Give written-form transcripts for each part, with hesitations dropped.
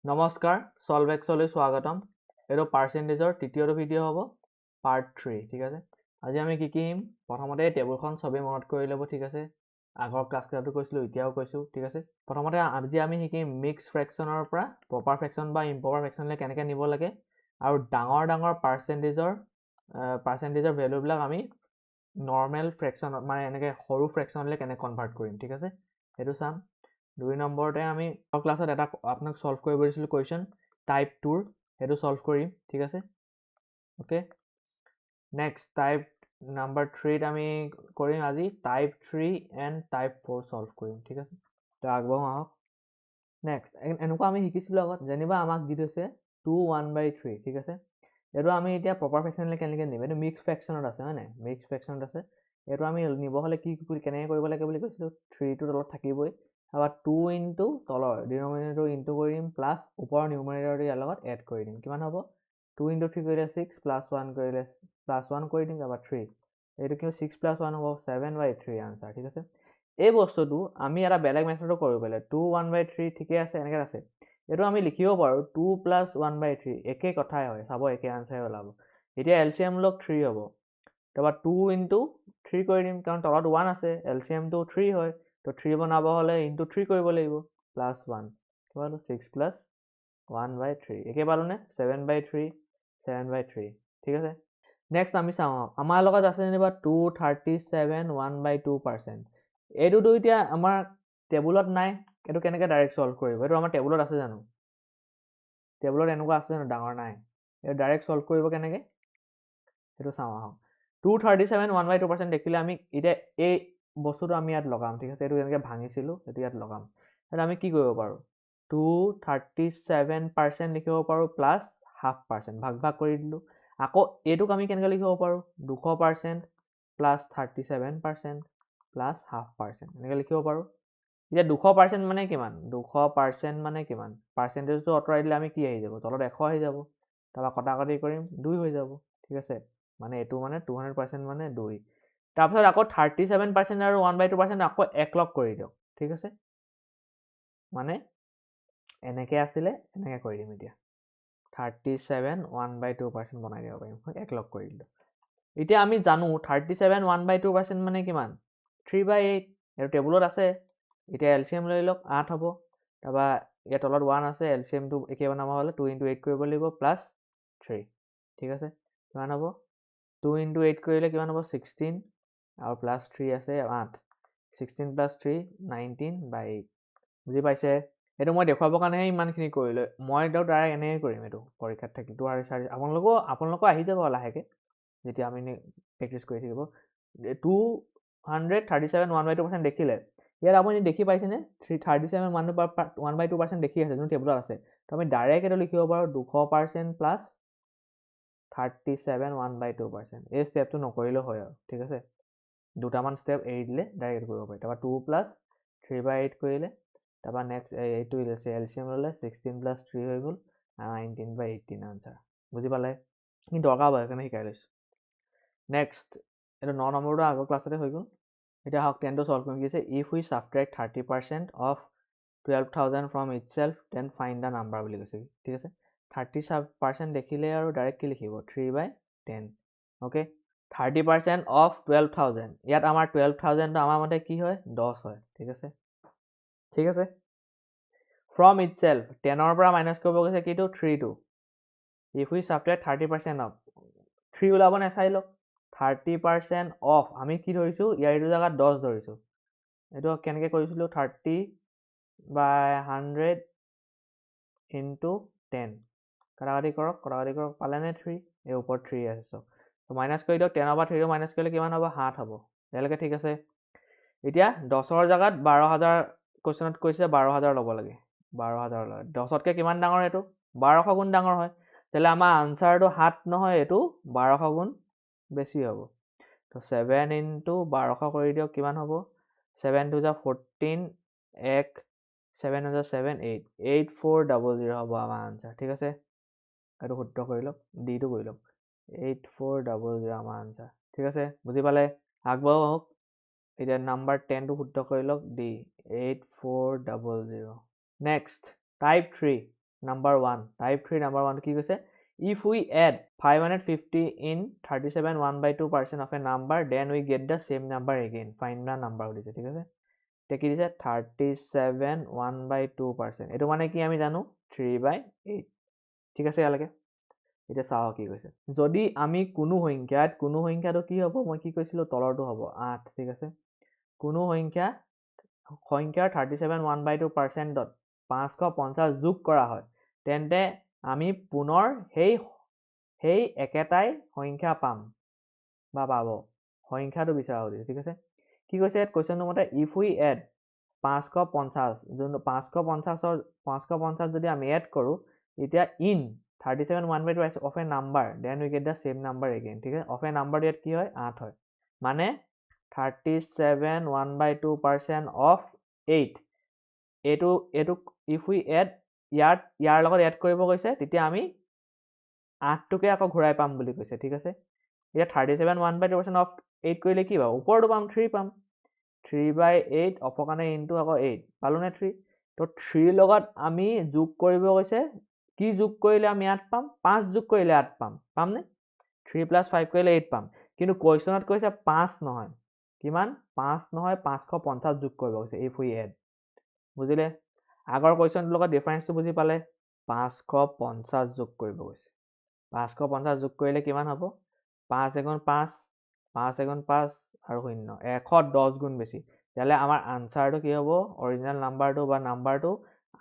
নমস্কাৰ, সলভেক্সলৈ স্বাগতম। এইটো পাৰ্চেণ্টেজৰ তৃতীয়টো ভিডিঅ' হ'ব, পাৰ্ট 3, ঠিক আছে। আজি আমি কি শিকিম? প্ৰথমতে টেবুলখন চবেই মনত কৰি ল'ব, ঠিক আছে। আগৰ ক্লাছকেইটাতো কৈছিলোঁ, এতিয়াও কৈছোঁ, ঠিক আছে। প্ৰথমতে আজি আমি শিকিম মিক্স ফ্ৰেকশ্যনৰ পৰা প্ৰপাৰ ফ্ৰেকশ্যন বা ইম্প্ৰপাৰ ফ্ৰেকশ্যনলৈ কেনেকৈ নিব লাগে, আৰু ডাঙৰ পাৰ্চেণ্টেজৰ ভেলুবিলাক আমি নৰ্মেল ফ্ৰেকশ্যন মানে এনেকৈ সৰু ফ্ৰেকশ্যনলৈ কেনেকৈ কনভাৰ্ট কৰিম, ঠিক আছে। সেইটো চাম। 2 নম্বৰতে আমি ক্লাছত এটা আপোনাক সলভ কৰিব দিছিলোঁ কুৱেশ্যন টাইপ 2ৰ, সেইটো সলভ কৰিম, ঠিক আছে। অ'কে, নেক্সট টাইপ নাম্বাৰ 3ত আমি কৰিম আজি টাইপ 3 এণ্ড টাইপ 4 সলভ কৰিম, ঠিক আছে। তো আগবাঢ়ো আহক। নেক্সট এনেকুৱা আমি শিকিছিলোঁ আগত, যেনিবা আমাক দি থৈছে 2/1/3, ঠিক আছে। এইটো আমি এতিয়া প্ৰপাৰ ফ্ৰেকশ্যনলৈ কেনেকৈ নিম? এইটো মিক্স ফ্ৰেকশ্যনত আছে, হয় নাই? মিক্স ফ্ৰেকশ্যনত আছে। এইটো আমি নিব হ'লে কেনেকৈ কৰিব লাগে বুলি কৈছিলোঁ? 3টো তলত থাকিবই। তাৰপৰা 2 ইনটু তলৰ ডিনমিনেটৰ ইনটু কৰি দিম, প্লাছ ওপৰৰ নিউমাৰেটৰটো ইয়াৰ লগত এড কৰি দিম। কিমান হ'ব? 2 ইনটু 3 কৰিলে 6, প্লাছ 1 কৰিলে প্লাছ 1 কৰি দিম, তাৰপৰা 3। এইটো কি 6 প্লাছ 1 হ'ব 7/3 আনচাৰ, ঠিক আছে। এই বস্তুটো আমি এটা বেলেগ মেথডো কৰিব পাৰিলে 2/1/3 ঠিকে আছে, এনেকৈ আছে। এইটো আমি লিখিব পাৰোঁ 2 + 1/3, একেই কথাই হয়, চাব একে আনচাৰে ওলাব। এতিয়া এলচিএম লগ 3 হ'ব, তাৰপৰা 2 ইনটু 3 কৰি দিম, কাৰণ তলত 1 আছে, এলচিএমটো 3 হয়, তো 3 বনাব হ'লে ইনটু 3 কৰিব লাগিব, প্লাছ 1, কিমান 6 + 1/3, একে পালোনে? 7/3, 7/3, ঠিক আছে। নেক্সট আমি চাওঁ, আমাৰ লগত আছে যেনিবা 237 1/2%। এইটোতো এতিয়া আমাৰ টেবুলত নাই, এইটো কেনেকৈ ডাইৰেক্ট সলভ কৰিব? এইটো আমাৰ টেবুলত আছে জানো? টেবুলত এনেকুৱা আছে জানো? ডাঙৰ নাই। এইটো ডাইৰেক্ট সলভ কৰিব কেনেকৈ? সেইটো চাওঁ আহক। 237 1/2% দেখিলে আমি এতিয়া এই বস্তুটো আমি ইয়াত লগাম, ঠিক আছে। এইটো যেনেকৈ ভাঙিছিলোঁ, সেইটো ইয়াত লগাম। তেতিয়া আমি কি কৰিব পাৰোঁ? 237% লিখিব পাৰোঁ, প্লাছ 0.5%, ভাগ কৰি দিলোঁ। আকৌ এইটোক আমি কেনেকৈ লিখিব পাৰোঁ? 200% প্লাছ 37% প্লাছ 0.5%, এনেকৈ লিখিব পাৰোঁ। এতিয়া 200% মানে কিমান? 200% মানে কিমান? পাৰ্চেণ্টেজটো আঁতৰাই দিলে আমি কি আহি যাব? তলত 100 আহি যাব। তাৰপৰা কটাকটি কৰিম, 2 হৈ যাব, ঠিক আছে। মানে এইটো মানে 200% মানে 2। তাৰপিছত আকৌ 37% আৰু 1/2% আকৌ একলগ কৰি দিয়ক, ঠিক আছে। মানে এনেকৈ আছিলে, এনেকৈ কৰি দিম এতিয়া। 37 1/2% বনাই দিব পাৰিম, একলগ কৰি দিলোঁ। এতিয়া আমি জানো 37 1/2% মানে কিমান? 3/8। এইটো টেবুলত আছে। এতিয়া এলচিএম লৈ লওক, 8 হ'ব। তাৰপৰা ইয়াৰ তলত 1 আছে, এলচিএমটো একে বনাব হ'লে 2 × 8 কৰিব লাগিব, প্লাছ 3, ঠিক আছে। কিমান হ'ব? 2 × 8 কৰিলে কিমান হ'ব? 16, আৰু প্লাছ 3 আছে 8। 16 + 3 19/8, বুজি পাইছে? এইটো মই দেখুৱাবৰ কাৰণেহে ইমানখিনি কৰিলোঁ। মই একদম ডাইৰেক্ট এনেকৈ কৰিম, এইটো পৰীক্ষাত থাকিল। আপোনালোকৰ আহি যাব লাহেকৈ, যেতিয়া আমি প্ৰেক্টিচ কৰি থাকিব। 237 1/2% দেখিলে, ইয়াত আপুনি দেখি পাইছেনে? 37 1/2% দেখি আছে, যোনটো টেবুলত আছে। তো আমি ডাইৰেক্ট এইটো লিখিব পাৰোঁ 200% প্লাছ 37 1/2%। এই ষ্টেপটো নকৰিলেও হয় আৰু, ঠিক আছে। দুটামান ষ্টেপ এৰি দিলে ডাইৰেক্ট কৰিব পাৰি। তাৰপৰা 2 + 3/8 কৰিলে, তাৰপৰা নেক্সট এইটো এলচিএম ল'লে, 16 + 3 হৈ গ'ল, 19/18 আনচাৰ। বুজি পালে? কিন্তু দৰকাৰ হ'ব, সেইকাৰণে শিকাই লৈছোঁ। নেক্সট, এইটো 9 নম্বৰটো আগৰ ক্লাছতে হৈ গ'ল। এতিয়া আহক 10টো সলভ কৰিম। কি আছে? If we subtract 30% of 12,000 from itself, then find the number বুলি কৈছে, ঠিক আছে। 30% দেখিলে আৰু ডাইৰেক্ট কি লিখিব? 3/10, অ'কে। 30% অফ 12,000, ইয়াত আমাৰ 12,000টো আমাৰ মতে কি হয়? 10 হয়, ঠিক আছে, ঠিক আছে। ফ্ৰম ইটছেল্ফ, 10ৰ পৰা মাইনাছ কৰিব গৈছে কিটো? 3টো। ইফ উই ছাবট্ৰেক্ট 30% অফ, 3 ওলাব নে চাই লওক। 30% অফ, আমি কি ধৰিছোঁ? ইয়াৰ এইটো জেগাত 10 ধৰিছোঁ। এইটো কেনেকৈ কৰিছিলোঁ? 30/100 ইনটু 10, কটাকটি কৰক, পালেনে 3? এই ওপৰত 3 আছে চব, মাইনাছ কৰি দিয়ক। 10ৰ পৰা 3টো মাইনাছ কৰিলে কিমান হ'ব? 7 হ'ব। ইয়ালৈকে ঠিক আছে। এতিয়া 10ৰ জেগাত 12,000 কুৱেশ্যনত কৈছে 12,000 ল'ব লাগে, 12,000 লয়। 10তকৈ কিমান ডাঙৰ এইটো? 1200 গুণ ডাঙৰ হয়। তেতিয়াহ'লে আমাৰ আনচাৰটো 7 নহয়, এইটো 1200 গুণ বেছি হ'ব। তো 7 × 1200 কৰি দিয়ক, কিমান হ'ব? 7 2 14, 7 7 8, 8400 হ'ব আমাৰ আনচাৰ, ঠিক আছে। এইটো শুদ্ধ কৰি লওক, ডিটো কৰি লওক, 8400 আমাৰ আনচাৰ, ঠিক আছে। বুজি পালে? আগবাঢ়ো আহক। এতিয়া নাম্বাৰ 10টো শুদ্ধ কৰি লওক, D, 8400। Next, type 3। number 1 type 3 number 1 কি কৈছে if we add 550 in 37 1/2% of a number then we get the same number again find the number দিছে ঠিক আছে তে কি দিছে 37 1/2% এটো মানে কি আমি জানো 3/8 ঠিক আছে ইয়ালৈকে এটা চাও কি কৈছে যদি আমি কোনো সংখ্যাটো কি হ'ব মই কি কৈছিলো তলৰটো হ'ব 8 ঠিক আছে কোনো সংখ্যাৰ 37 1/2%ত 550 যোগ কৰা হয় তেন্তে আমি পুনৰ সেই একেটাই সংখ্যা পাম বা পাব সংখ্যাটো বিচাৰা হৈছে ঠিক আছে কি কৈছে কোৱেশ্চনটো মতে if we add 550 যোনটো 550 যদি আমি এড কৰো এতিয়া in 37 1/2 of a number then we get the same number again ঠিক আছে of a number ইয়াত কি হয় 8 হয় মানে 37 1/2% of 8 এইটো if we add ইয়াৰ লগত এড কৰিব কৈছে তেতিয়া আমি 8টোকে আকৌ ঘূৰাই পাম বুলি কৈছে ঠিক আছে এতিয়া 37 1/2% of 8 কৰিলে কি পাম ওপৰটো পাম 3 পাম 3/8 অফৰ কাৰণে ইনটু আকৌ 8 পালো নে 3 তো 3 লগত আমি যোগ কৰিব কৈছে কি যোগ কৰিলে আমি 8 পাম 5 যোগ কৰিলে 8 পাম নে 3 + 5 কৰিলে 8 পাম কিন্তু কোৱেশ্চনত কৈছে 5 নহয় কিমান 5 নহয় 550 যোগ কৰিব কৈছে if we add বুজিলে আগৰ কোৱেশ্চনটোৰ লগত ডিফাৰেন্সটো বুজি পালে 550 যোগ কৰিব কৈছে 550 যোগ কৰিলে কিমান হ'ব 5 × 5 5 × 5 আৰু 0 110 গুণ বেছি তেতিয়াহ'লে আমাৰ আনচাৰটো কি হ'ব অৰিজিনেল নাম্বাৰটো বা নাম্বাৰটো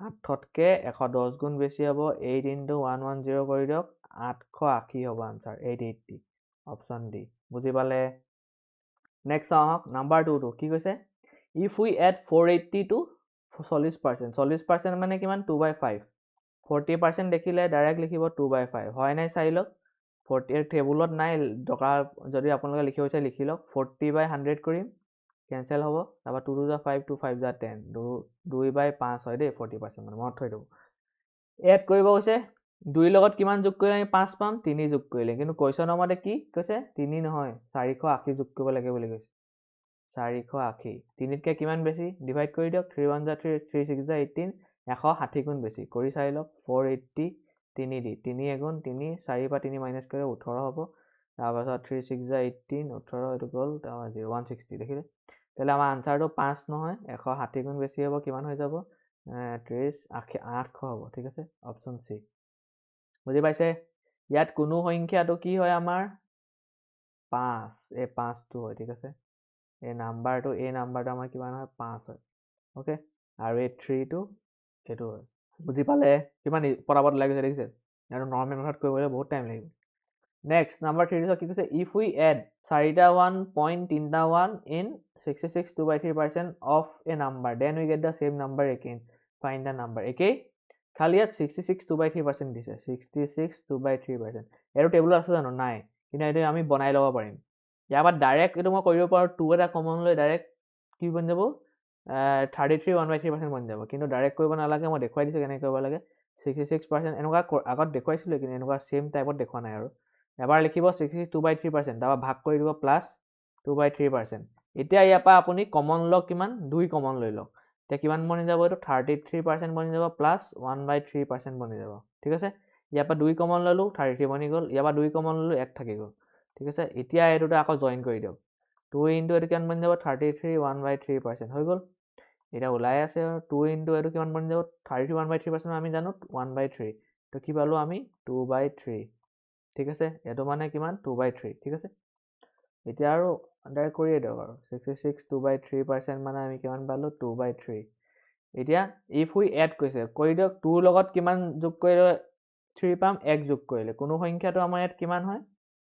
8তকৈ 110 গুণ বেছি হ'ব 8 × 110 কৰি দিয়ক 880 হ'ব আনচাৰ 880 অপশ্যন ডি বুজি পালে নেক্সট আহক নাম্বাৰ 2টো কি কৈছে if we add 480 to 40% 40% মানে কিমান 2/5 40% দেখিলে ডাইৰেক্ট লিখিব 2/5 হয় নাই চাই লওক 40 টেবুলত নাই দৰকাৰ যদি আপোনালোকে লিখিব বিচাৰে লিখি লওক 40/100 কৰিম কেনচেল হ'ব তাৰপৰা 2 × 5 2 5 × 10 2/5 হয় দেই 40% মানে মনত থৈ দিব এড কৰিব কৈছে 2 লগত কিমান যোগ কৰিলে আমি 5 পাম 3 যোগ কৰিলে কিন্তু কুৱেশ্যনৰ মতে কি কৈছে 3 নহয় 480 যোগ কৰিব লাগে বুলি কৈছে 480 3তকৈ কিমান বেছি ডিভাইড কৰি দিয়ক 3 1 3 3 6 18 160 গুণ বেছি কৰি চাই লওক 480 3 দি 3 এগুণ 3 4 পৰা 3 মাইনাছ কৰিলে 18 হ'ব তাৰপাছত 3 6 18 18 এইটো গ'ল 160 দেখিলে তেতিয়াহ'লে আমাৰ আনচাৰটো 5 নহয় 160 গুণ বেছি হ'ব কিমান হৈ যাব 30 800 হ'ব ঠিক আছে অপশ্যন চি বুজি পাইছে ইয়াত কোনো সংখ্যাটো কি হয় আমাৰ 5 এই 5টো হয় ঠিক আছে এই নাম্বাৰটো আমাৰ কিমান হয় 5 হয় ওকে আৰু এই 3টো এইটো হয় বুজি পালে কিমান পটাপট লাগিছে দেখিছে আৰু নৰ্মেল মেথড কৰিবলৈ বহুত টাইম লাগিব নেক্সট নাম্বাৰ 3 কি কৈছে if we add 4টা 1 point 3টা 1 in 66 2/3% of a number then we get the same number again find the number একেই খালি ইয়াত 66 2/3% দিছে 66 2/3% এইটো টেবুলত আছে জানো নাই কিন্তু এইটো আমি বনাই ল'ব পাৰিম ইয়াৰ পৰা ডাইৰেক্ট এইটো মই কৰিব পাৰোঁ 2 এটা কমন লৈ ডাইৰেক্ট কি বনি যাব 33 1/3% বনি যাব কিন্তু ডাইৰেক্ট কৰিব নালাগে মই দেখুৱাই দিছোঁ কেনেকৈ কৰিব লাগে 66% এনেকুৱা আগত দেখুৱাইছিলোঁ কিন্তু এনেকুৱা চেম টাইপত দেখুৱা নাই আৰু এবাৰ লিখিব 66 2/3% তাৰপৰা ভাগ কৰি দিব প্লাছ 2/3% এতিয়া ইয়াৰ পৰা আপুনি কমন লওক কিমান 2 কমন লৈ লওক এতিয়া কিমান বনি যাব এইটো 33% বনি যাব প্লাছ 1/3% বনি যাব ঠিক আছে ইয়াৰ পৰা 2 কমন ল'লোঁ 33 বনি গ'ল ইয়াৰ পৰা 2 কমন ল'লোঁ 1 থাকি গ'ল ঠিক আছে এতিয়া এইটোতে আকৌ জইন কৰি দিয়ক 2 × এইটো কিমান বনি যাব 33 1/3% হৈ গ'ল এতিয়া ওলাই আছে 2 × এইটো কিমান বনি যাব 33 1/3% আমি জানো 1/3 তো কি পালোঁ আমি 2/3 ঠিক আছে এইটো মানে কিমান 2/3 ঠিক আছে এতিয়া আৰু ডাইৰেক্ট কৰিয়ে দিয়ক আৰু 66 2/3% মানে আমি কিমান পালোঁ 2/3 এতিয়া if we add কৈছে কৰি দিয়ক 2 লগত কিমান যোগ কৰিলে 3 পাম 1 যোগ কৰিলে কোনো সংখ্যাটো আমাৰ ইয়াত কিমান হয়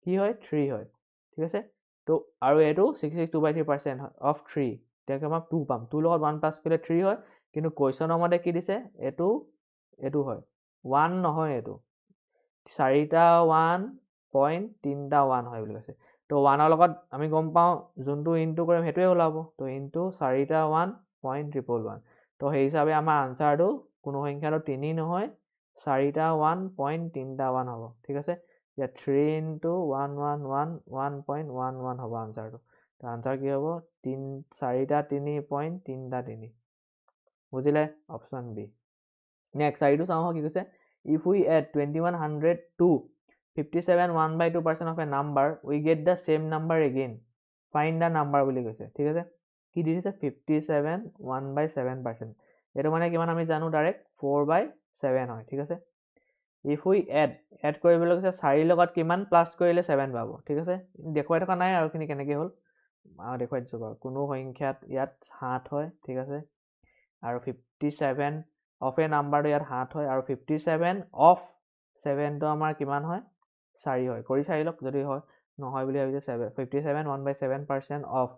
কি হয় 3 হয় ঠিক আছে তো আৰু এইটো 66 2/3% of 3 তেতিয়া আমাক 2 পাম 2 লগত 1 প্লাছ কৰিলে 3 হয় কিন্তু কুৱেশ্যনৰ মতে কি দিছে এইটো হয় 1 নহয় এইটো 4টা 1 point 3টা 1 হয় বুলি কৈছে তো 1ৰ লগত আমি গম পাওঁ যোনটো ইনটু কৰিম সেইটোৱে ওলাব তো ইনটু 4টা 1 point 111 তো সেই হিচাপে আমাৰ আনচাৰটো কোনো সংখ্যাটো 3 নহয় 4টা 1 point 3টা 1 হ'ব ঠিক আছে এতিয়া 3 × 111 1.11 হ'ব আনচাৰটো তো আনচাৰ কি হ'ব 4টা 3 point 3টা 3 বুজিলে অপশ্যন বি নেক্সট 4টো চাওঁ কি কৈছে If we add 2100 to 57 1/2% of a number, we get the same number again. Find the number বুলি কৈছে, ঠিক আছে? কি দি দিছে? 57 1/7%. এইটো মানে কিমান আমি জানো ডাইৰেক্ট 4/7 হয়, ঠিক আছে? If we add কৰিবলৈ কৈছে 4 লগত কিমান প্লাছ কৰিলে 7 পাব, ঠিক আছে? দেখুৱাই থকা নাই আৰু খিনি কেনেকৈ হ'ল, দেখুৱাই দিছোঁ বাৰু। কোনো সংখ্যাত ইয়াত 7 হয়, ঠিক আছে? আৰু 57 অফ এ নাম্বাৰটো ইয়াত 7 হয়, আৰু 57 অফ 7টো আমাৰ কিমান হয়? 4 হয়। কৰি চাই লওক, যদি হয় নহয় বুলি ভাবিছে 57 1/7% অফ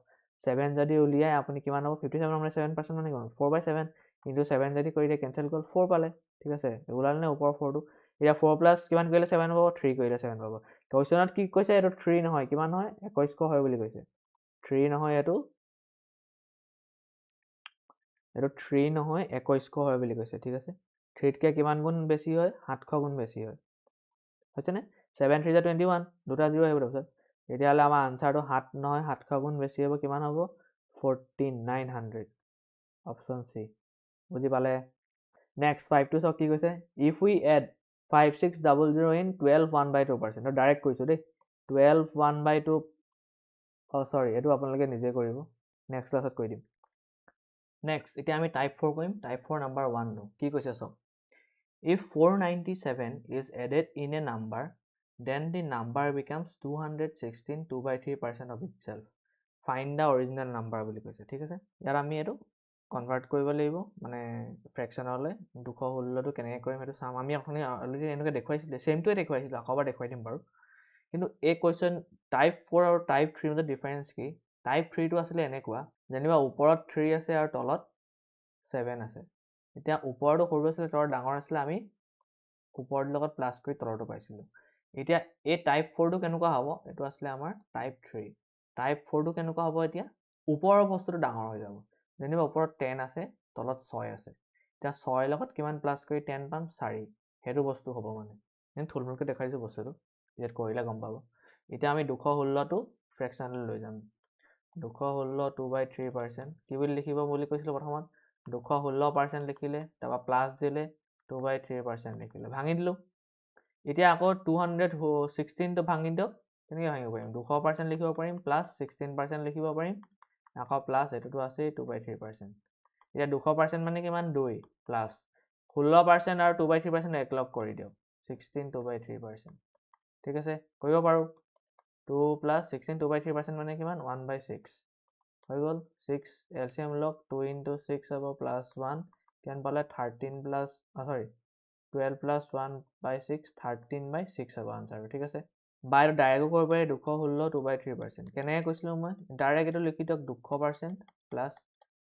7 যদি উলিয়াই আপুনি কিমান হ'ব? 57 1/7% মানে কিমান? 4/7 কিন্তু 7 যদি কৰি দিয়ে কেঞ্চেল গ'ল, 4 পালে, ঠিক আছে? ওলালে নে ওপৰৰ 4টো? এতিয়া 4 প্লাছ কিমান কৰিলে 7 পাব? 3 কৰিলে 7 পাব। কুৱেশ্যনত কি কৈছে? এইটো 3 নহয়, কিমান হয়? 2100 হয় বুলি কৈছে। 3 নহয়, এইটো 3 নহয় 2100 হয় বুলি কৈছে, ঠিক আছে? 3তকৈ কিমান গুণ বেছি হয়? 700 গুণ বেছি হয়, হৈছেনে? 7 3 21, দুটা 0 আহিব তাৰপিছত। তেতিয়াহ'লে আমাৰ আনচাৰটো 7 নহয় 700 গুণ বেছি হ'ব, কিমান হ'ব? 14900, অপশ্যন চি। বুজি পালে? নেক্সট 5টো চাওক কি কৈছে? If we add 5600 in 12 1/2%, direct কৈছোঁ দেই। 12 1/2, চৰি, এইটো আপোনালোকে নিজে কৰিব, নেক্সট ক্লাছত কৈ দিম। নেক্সট এতিয়া আমি টাইপ 4 কৰিম। টাইপ 4 নাম্বাৰ 1টো কি কৈছে চাওক? If 497 is added in a number, then the number becomes 216 2/3% of itself. Find the original number বুলি কৈছে, ঠিক আছে? ইয়াত আমি এইটো কনভাৰ্ট কৰিব লাগিব, মানে ফ্ৰেকশ্যনলৈ। 216টো কেনেকৈ কৰিম সেইটো চাম। আমি আপুনি অলৰেডি এনেকৈ দেখুৱাইছিলে, চেমটোৱে দেখুৱাইছিলোঁ, আকৌ এবাৰ দেখুৱাই দিম বাৰু। কিন্তু এই কুৱেশ্যন টাইপ 4 আৰু টাইপ 3 মাজত ডিফাৰেঞ্চ কি? টাইপ 3টো আছিলে এনেকুৱা, যেনিবা ওপৰত 3 আছে আৰু তলত 7 আছে। এতিয়া ওপৰটো সৰু আছিলে, তলত ডাঙৰ আছিলে, আমি ওপৰটোৰ লগত প্লাছ কৰি তলৰটো পাইছিলোঁ। এতিয়া এই টাইপ 4টো কেনেকুৱা হ'ব? এইটো আছিলে আমাৰ টাইপ 3। টাইপ 4টো কেনেকুৱা হ'ব? এতিয়া ওপৰৰ বস্তুটো ডাঙৰ হৈ যাব। যেনিবা ওপৰত 10 আছে, তলত 6 আছে। এতিয়া 6 লগত কিমান প্লাছ কৰি 10 পাম? 4। সেইটো বস্তু হ'ব মানে। থুলমূলকৈ দেখাই দিছোঁ বস্তুটো, ইয়াত কৰিলে গম পাব। এতিয়া আমি 216টো ফ্ৰেকশ্যনলৈ লৈ যাম। 216 2/3%। কি বুলি লিখিব বুলি কৈছিলোঁ প্ৰথমত? 216% লিখিলে, তাৰপৰা প্লাছ দিলে, 2/3% লিখিলে, ভাঙি দিলোঁ। এতিয়া আকৌ 216টো ভাঙি দিয়ক। কেনেকৈ ভাঙিব পাৰিম? 200% লিখিব পাৰিম, প্লাছ 16% লিখিব পাৰিম, আকৌ প্লাছ এইটোতো আছেই 2/3%। এতিয়া 200% মানে কিমান? 2 প্লাছ 16% আৰু 2/3% একলগ কৰি দিয়ক, 16 2/3%, ঠিক আছে? কৰিব পাৰোঁ। 2 + 16 2/3% মানে কিমান? 1/6 হৈ গ'ল। 6 এলচিএম লওক, 2 × 6 হ'ব প্লাছ 1, কিমান পালে? 13 প্লাছ 12 + 1/6, 13/6 হ'ব আনচাৰটো, ঠিক আছে? বা এইটো ডাইৰেক্টো কৰিব পাৰি, 216 2/3%। কেনেকৈ কৈছিলোঁ মই? ডাইৰেক্ট এইটো লিখি দিয়ক, 200% প্লাছ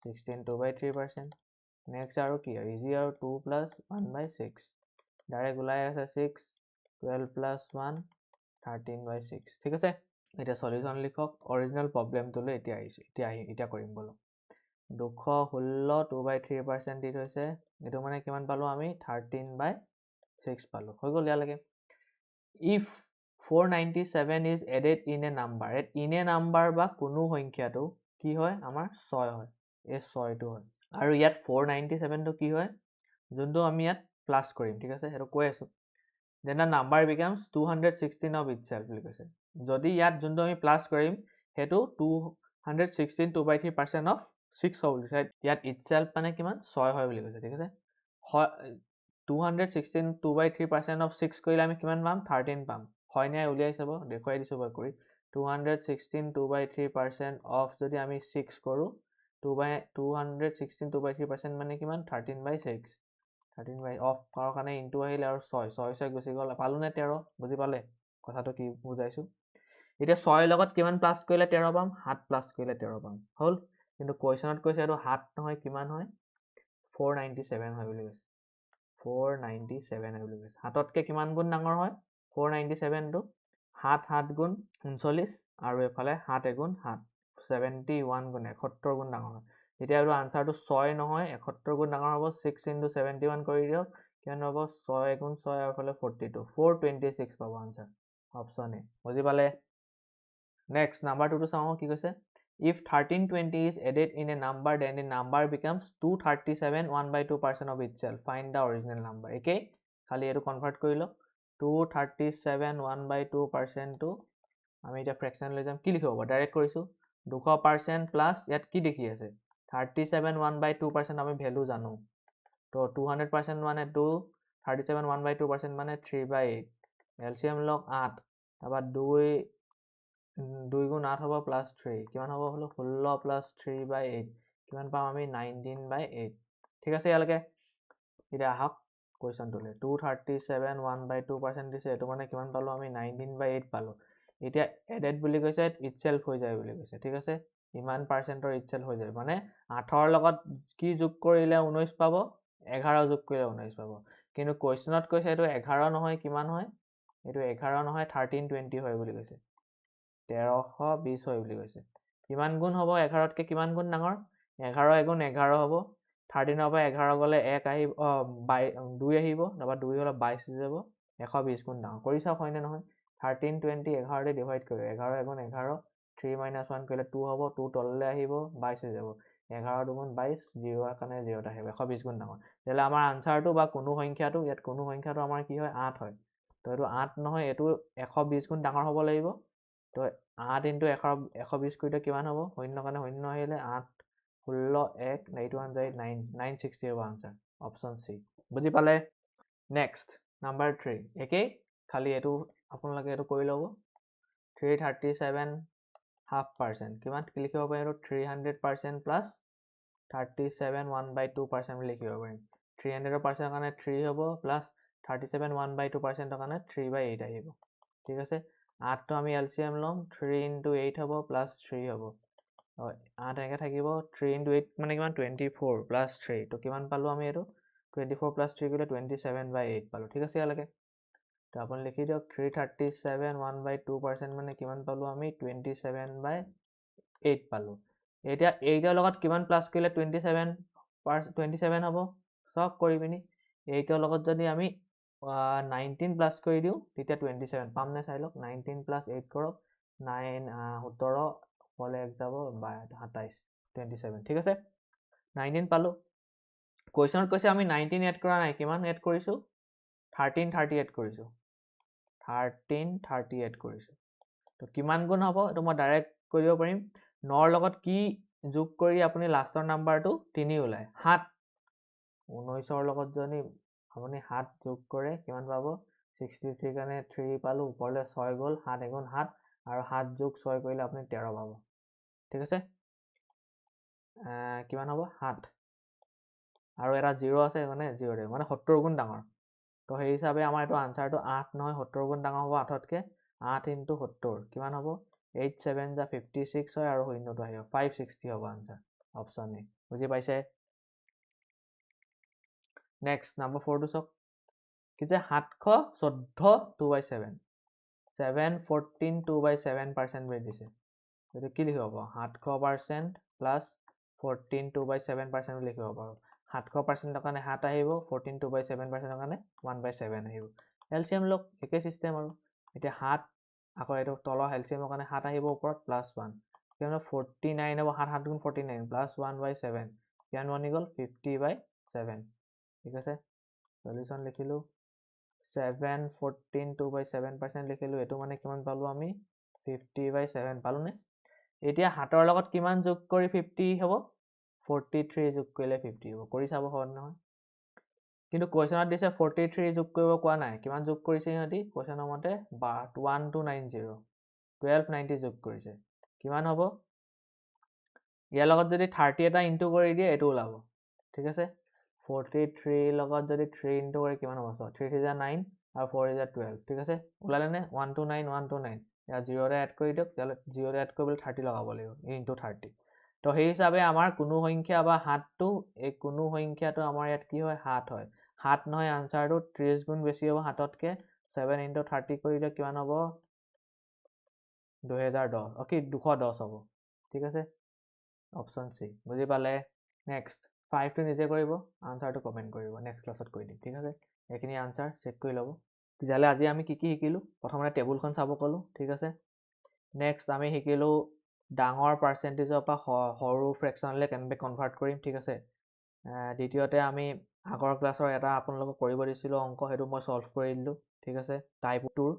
16 2/3%। নেক্সট আৰু কি আৰু ইজি আৰু 2 + 1/6, ডাইৰেক্ট ওলাই আছে 6, 12 + 1 13/6, ঠিক আছে? এতিয়া সলিউশ্যন লিখক। অৰিজিনেল প্ৰব্লেমটোলৈ এতিয়া আহিছোঁ। এতিয়া কৰিম বলক। 216 2/3% দি থৈছে, এইটো মানে কিমান পালোঁ আমি? 13/6 পালোঁ। হৈ গ'ল ইয়ালৈকে। If 497 is added in a number, in a number বা কোনো সংখ্যাটো কি হয়? আমাৰ 6 হয়। এই 6টো হয়। আৰু ইয়াত 497টো কি হয়? যোনটো আমি ইয়াত প্লাছ কৰিম, ঠিক আছে? সেইটো কৈ আছোঁ। Then the number becomes 216 of itself বুলি কৈছে। যদি ইয়াত যোনটো আমি প্লাছ কৰিম, সেইটো 216 2/3% of 6 হ'ব বুলি কৈছে। ইয়াত itself মানে কিমান? 6 হয় বুলি কৈছে, ঠিক আছে? 216 2/3% of 6 কৰিলে আমি কিমান পাম? 13 পাম। হয় নাই উলিয়াই চাব, দেখুৱাই দিছোঁ বাৰু কৰি। 216 2/3% of যদি আমি 6 কৰোঁ, 216 2/3% মানে কিমান? 13/6। 13 অফ কৰাৰ কাৰণে ইনটু আহিলে আৰু 6 গুচি গ'ল। পালোঁ নে 13? বুজি পালে কথাটো কি বুজাইছোঁ? এতিয়া 6 লগত কিমান প্লাছ কৰিলে 13 পাম? 7 প্লাছ কৰিলে 13 পাম। হ'ল? কিন্তু কুৱেশ্যনত কৈছে এইটো 7 নহয়, কিমান হয়? 497 হয় বুলি কৈছে। 497 হয় বুলি কৈছে। 7তকৈ কিমান গুণ ডাঙৰ হয়? 497টো 7 7 গুণ 39, আৰু এইফালে 7 এগুণ 7, 71 গুণ 71 গুণ ডাঙৰ হয়। এতিয়া এইটো আনচাৰটো 6 নহয়, 71 গুণ ডাঙৰ হ'ব। 6 × 71 কৰি দিয়ক, কিমান পাব? 6 এগুণ 6 আৰু এইফালে 42, 426 পাব আনচাৰ, অপশ্যন এ। বুজি পালে? নেক্সট নাম্বাৰ 2টো চাওঁ কি কৈছে? If 1320 is added in a number, then the number becomes 237 1/2% of itself. Find the original number. একেই খালি এইটো কনভাৰ্ট কৰি লওক 237 1/2%টো আমি এতিয়া ফ্ৰেকশ্যন লৈ যাম কি লিখিব হ'ব ডাইৰেক্ট কৰিছোঁ 200% প্লাছ ইয়াত কি দেখি আছে 37 1/2% আমি ভেলু জানো তো 200% মানে 2 37 1/2% মানে 3/8 এলচিএম লওক 8 তাৰপৰা 2 গুণ 8 হ'ব প্লাছ 3 কিমান হ'ব হলো 16 প্লাছ 3/8 কিমান পাম আমি 19/8 ঠিক আছে ইয়ালৈকে এতিয়া আহক কুৱেশ্যনটোলৈ 237 1/2% দিছে এইটো মানে কিমান পালো আমি 19/8 পালো এতিয়া এডেড বুলি কৈছে ইটসেল্ফ হৈ যায় বুলি কৈছে ঠিক আছে ইমান পাৰ্চেণ্টৰ ইটসেল্ফ হৈ যায় মানে 8ৰ লগত কি যোগ কৰিলে 19 পাব 11 যোগ কৰিলে 19 পাব কিন্তু কুৱেশ্যনত কৈছে এইটো 11 নহয় কিমান হয় এইটো 11 নহয় 1320 হয় বুলি কৈছে 1320 হয় বুলি কৈছে কিমান গুণ হ'ব 11তকৈ কিমান গুণ ডাঙৰ 11 এগুণ 11 হ'ব 13ৰ পৰা 11 গ'লে 1 আহিব 2 আহিব তাৰপৰা 2 হ'লে 22 হৈ যাব 120 গুণ ডাঙৰ কৰি চাওক হয়নে নহয় 1320 11 ডিভাইড কৰি 11 এগুণ 11 3 - 1 কৰিলে 2 হ'ব 2 তললৈ আহিব 22 হৈ যাব 11 দুগুণ 22 0 কাৰণে 0 আহিব 120 গুণ ডাঙৰ তেতিয়াহ'লে আমাৰ আনচাৰটো বা কোনো সংখ্যাটো ইয়াত কোনো সংখ্যাটো আমাৰ কি হয় 8 হয় তো এইটো 8 নহয় এইটো 120 গুণ ডাঙৰ হ'ব লাগিব তো 8 × 120 কৰিলে কিমান হ'ব শূন্য কাৰণে শূন্য আহিলে 8 16 1 8 1 যায় 9 960 হ'ব আনচাৰ অপশ্যন চি বুজি পালে নেক্সট নাম্বাৰ 3 একেই খালি এইটো আপোনালোকে এইটো কৰি ল'ব 337.5% কিমান লিখিব পাৰিম এইটো 300% প্লাছ 37 1/2% বুলি লিখিব পাৰিম 300% কাৰণে 3 হ'ব প্লাছ 37 1/2% কাৰণে 3/8 আহিব ঠিক আছে 8টো আমি এলচিএম ল'ম 3 × 8 হ'ব প্লাছ 3 হ'ব 8 এনেকৈ থাকিব 3 × 8 মানে কিমান 24 প্লাছ 3 তো কিমান পালোঁ আমি এইটো 24 প্লাছ 3 কৰিলে 27/8 পালোঁ ঠিক আছে ইয়ালৈকে তো আপুনি লিখি দিয়ক 337 1/2% মানে কিমান পালোঁ আমি 27/8 পালোঁ এতিয়া 8ৰ লগত কিমান প্লাছ কৰিলে 27 হ'ব চব কৰি পিনি 8ৰ লগত যদি আমি 19 প্লাছ কৰি দিওঁ তেতিয়া 27 পাম নে চাই লওক 19 প্লাছ 8 কৰক 9 17 হ'লে 1 যাব 27 27 ঠিক আছে 19 পালোঁ কুৱেশ্যনত কৈছে আমি 19 এড কৰা নাই কিমান এড কৰিছোঁ 1330 এড কৰিছোঁ 1330 এড কৰিছোঁ তো কিমান গুণ হ'ব এইটো মই ডাইৰেক্ট কৰিব পাৰিম 9ৰ লগত কি যোগ কৰি আপুনি লাষ্টৰ নাম্বাৰটো 3 ওলায় 7 19ৰ লগত যদি আপুনি 7 যোগ কৰে কিমান পাব 63 কাৰণে 3 পালোঁ ওপৰলৈ 6 গ'ল 7 এগুণ 7 আৰু 7 যোগ 6 কৰিলে আপুনি 13 পাব ঠিক আছে কিমান হ'ব 7 আৰু এটা 0 আছে মানে 0 দিব মানে 70 গুণ ডাঙৰ তো সেই হিচাপে আমাৰ এইটো আনচাৰটো 8 নহয় 70 গুণ ডাঙৰ হ'ব 8তকৈ 8 × 70 কিমান হ'ব 8 7 × 56 হয় আৰু শূন্যটো আহিব 560 হ'ব আনচাৰ অপশ্যন এ বুজি পাইছে নেক্সট নাম্বাৰ 4টো চাওক কি যে 714 2/7 714 2/7% বুলি দিছে এইটো কি লিখিব পাৰোঁ 700% প্লাছ 14 2/7% বুলি লিখিব পাৰোঁ 700% কাৰণে 7 আহিব 14 2/7% কাৰণে 1/7 আহিব এলচিএম লওক একে চিষ্টেম আৰু এতিয়া 7 আকৌ এইটো তলৰ এলচিএমৰ কাৰণে 7 আহিব ওপৰত প্লাছ 1 কিমান 49 হ'ব 7 7 গুণ 49 প্লাছ 1/7 কিমান বনি গ'ল 50/7 ঠিক আছে সলিউশ্যন লিখিলোঁ 714 2/7% লিখিলোঁ এইটো মানে কিমান পালোঁ আমি 50/7 পালোঁনে এতিয়া 7ৰ লগত কিমান যোগ কৰি 50 হ'ব 43 যোগ কৰিলে 50 হ'ব কৰি চাব হয় নহয় কিন্তু কুৱেশ্যনত দিছে 43 যোগ কৰিব কোৱা নাই কিমান যোগ কৰিছে সিহঁতি কুৱেশ্যনৰ মতে 1290 1290 যোগ কৰিছে কিমান হ'ব ইয়াৰ লগত যদি 30 এটা ইনটু কৰি দিয়ে এইটো ওলাব ঠিক আছে 43 লগত যদি 3 ইনটু কৰি কিমান হ'ব 3 3 × 9 আৰু 4 × 12 ঠিক আছে ওলালেনে 129 129 ইয়াত 0 এড কৰি দিয়ক তেতিয়াহ'লে 0 এড কৰিবলৈ 30 লগাব লাগিব ইনটু 30 তো সেই হিচাপে আমাৰ কোনো সংখ্যা বা 7টো এই কোনো সংখ্যাটো আমাৰ ইয়াত কি হয় 7 হয় 7 নহয় আনচাৰটো 30 গুণ বেছি হ'ব 7তকৈ 7 × 30 কৰিলে কিমান হ'ব 2010 অ'কে 210 হ'ব ঠিক আছে অপশ্যন চি বুজি পালে নেক্সট 5টো নিজে কৰিব আনচাৰটো কমেণ্ট কৰিব নেক্সট ক্লাছত কৈ দিম ঠিক আছে এইখিনি আনচাৰ চেক কৰি ল'ব তেতিয়াহ'লে আজি আমি কি শিকিলোঁ প্ৰথমতে টেবুলখন চাব ক'লোঁ ঠিক আছে নেক্সট আমি শিকিলোঁ ডাঙৰ পাৰ্চেণ্টেজৰ পৰা সৰু ফ্ৰেকশ্যনলৈ কেনেকৈ কনভাৰ্ট কৰিম ঠিক আছে দ্বিতীয়তে আমি আগৰ ক্লাছৰ এটা আপোনালোকক কৰিব দিছিলোঁ অংক, সেইটো মই ছল্ভ কৰি দিলোঁ, ঠিক আছে, টাইপ 2,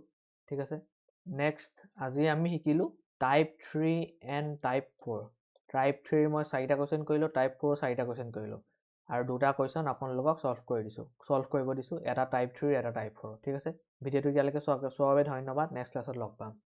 ঠিক আছে। নেক্সট আজি আমি শিকিলোঁ টাইপ 3 এণ্ড টাইপ 4। টাইপ 3 মই 4টা কুৱেশ্যন কৰিলোঁ, টাইপ 4 4টা কুৱেশ্যন কৰিলোঁ, আৰু 2টা কুৱেশ্যন আপোনালোকক ছল্ভ কৰিব দিছোঁ, এটা টাইপ 3 এটা টাইপ 4, ঠিক আছে। ভিডিঅ'টো এতিয়ালৈকে চোৱাৰ বাবে ধন্যবাদ, নেক্সট ক্লাছত লগ পাম।